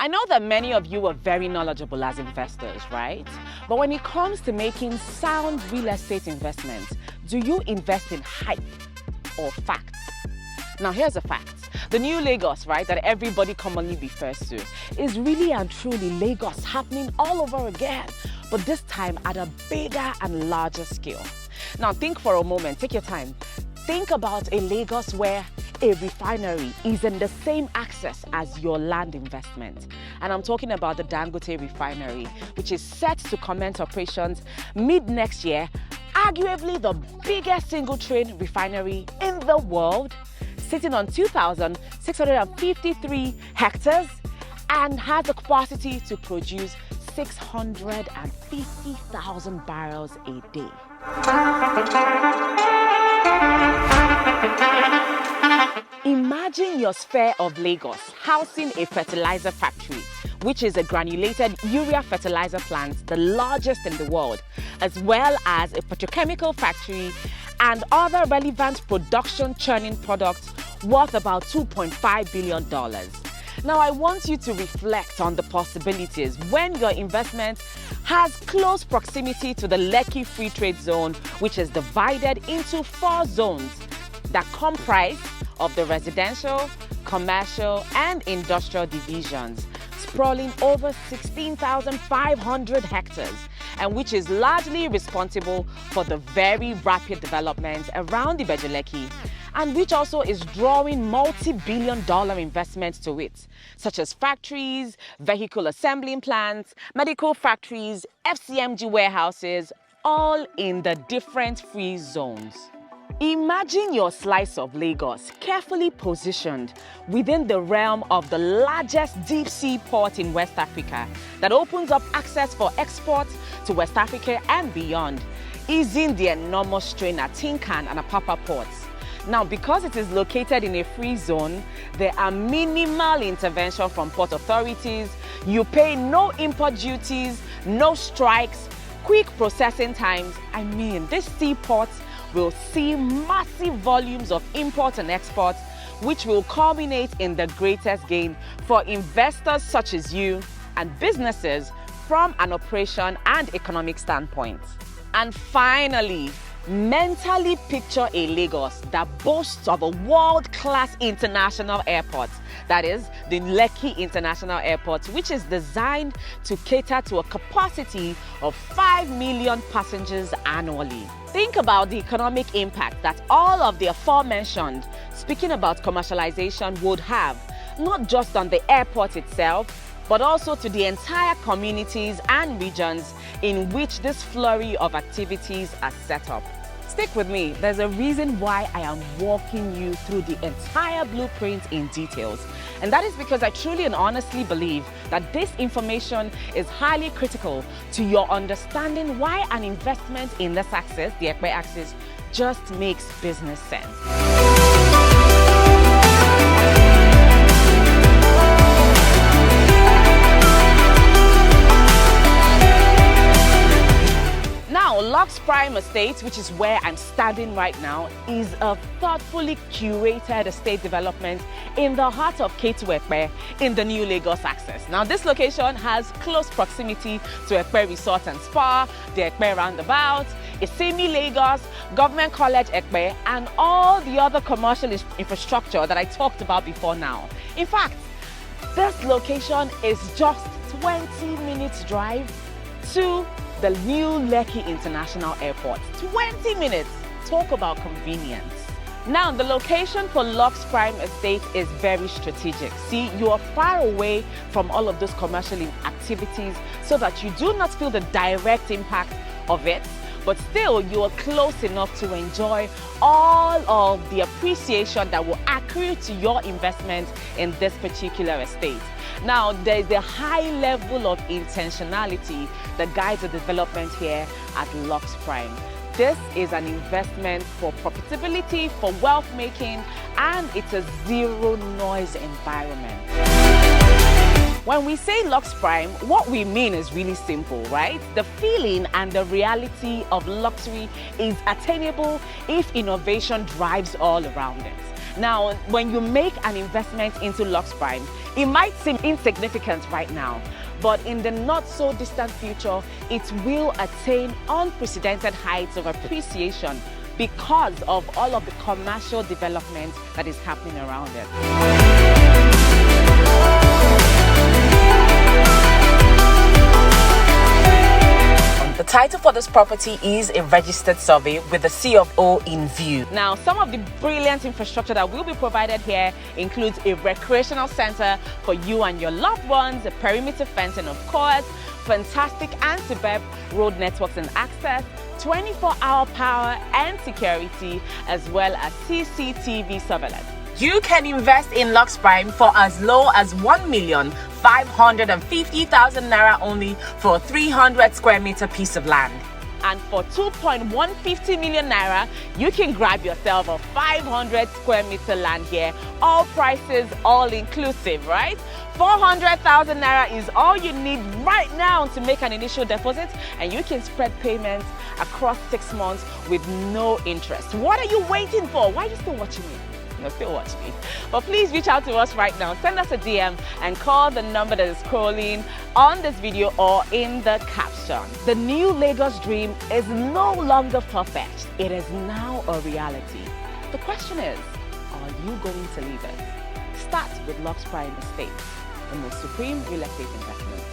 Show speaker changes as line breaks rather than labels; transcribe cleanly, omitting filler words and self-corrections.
I know that many of you are very knowledgeable as investors, right? But when it comes to making sound real estate investments, do you invest in hype or facts? Now here's a fact. The new Lagos, right, that everybody commonly refers to, is really and truly Lagos happening all over again, but this time at a bigger and larger scale. Now think for a moment, take your time. Think about a Lagos where a refinery is in the same access as your land investment. And I'm talking about the Dangote Refinery, which is set to commence operations mid-next year, arguably the biggest single-train refinery in the world, sitting on 2,653 hectares and has the capacity to produce 650,000 barrels a day. Imagine your sphere of Lagos housing a fertilizer factory, which is a granulated urea fertilizer plant, the largest in the world, as well as a petrochemical factory and other relevant production churning products worth about $2.5 billion. Now, I want you to reflect on the possibilities when your investment has close proximity to the Lekki Free Trade Zone, which is divided into 4 zones that comprise of the residential, commercial, and industrial divisions, sprawling over 16,500 hectares, and which is largely responsible for the very rapid development around the Lekki, and which also is drawing multi-billion-dollar investments to it, such as factories, vehicle assembling plants, medical factories, FCMG warehouses, all in the different free zones. Imagine your slice of Lagos carefully positioned within the realm of the largest deep-sea port in West Africa that opens up access for exports to West Africa and beyond, easing the enormous strain at Tinkan and Apapa ports. Now, because it is located in a free zone, there are minimal intervention from port authorities. You pay no import duties, no strikes, quick processing times. I mean, this seaport will see massive volumes of import and export, which will culminate in the greatest gain for investors such as you and businesses from an operation and economic standpoint. And finally, mentally picture a Lagos that boasts of a world-class international airport, that is the Lekki International Airport, which is designed to cater to a capacity of 5 million passengers annually. Think about the economic impact that all of the aforementioned, speaking about commercialization, would have, not just on the airport itself, but also to the entire communities and regions in which this flurry of activities are set up. Stick with me, there's a reason why I am walking you through the entire blueprint in details. And that is because I truly and honestly believe that this information is highly critical to your understanding why an investment in this axis, the Epe axis, just makes business sense. Lux Prime Estate, which is where I'm standing right now, is a thoughtfully curated estate development in the heart of Ketu Epe in the new Lagos axis. Now, this location has close proximity to Epe Resort and Spa, the Epe Roundabout, Isemi Lagos, Government College Epe, and all the other commercial infrastructure that I talked about before now. In fact, this location is just 20 minutes drive to the new Lekki International Airport. 20 minutes. Talk about convenience. Now, the location for Lux Prime Estate is very strategic. See, you are far away from all of those commercial activities so that you do not feel the direct impact of it, but still you are close enough to enjoy all of the appreciation that will accrue to your investment in this particular estate. Now, there is a high level of intentionality that guides the development here at Lux Prime. This is an investment for profitability, for wealth making, and it's a zero noise environment. When we say Lux Prime, what we mean is really simple, right? The feeling and the reality of luxury is attainable if innovation drives all around it. Now, when you make an investment into Lux Prime, It might seem insignificant right now, but in the not so distant future, it will attain unprecedented heights of appreciation because of all of the commercial development that is happening around it. The title for this property is a registered survey with the C of O in view. Now, some of the brilliant infrastructure that will be provided here includes a recreational center for you and your loved ones, a perimeter fencing, of course, fantastic anti-BEP road networks and access, 24-hour power and security, as well as CCTV surveillance. You can invest in Lux Prime for as low as 1,550,000 naira only for a 300 square meter piece of land. And for 2.150 million naira, you can grab yourself a 500 square meter land here. All prices, all inclusive, right? 400,000 naira is all you need right now to make an initial deposit, and you can spread payments across 6 months with no interest. What are you waiting for? Why are you still watching me? You're still watching me. But please reach out to us right now. Send us a DM and call the number that is scrolling on this video or in the caption. The new Lagos dream is no longer far-fetched. It is now a reality. The question is, are you going to leave it? Start with Lux Prime Estate, the most supreme real estate investment.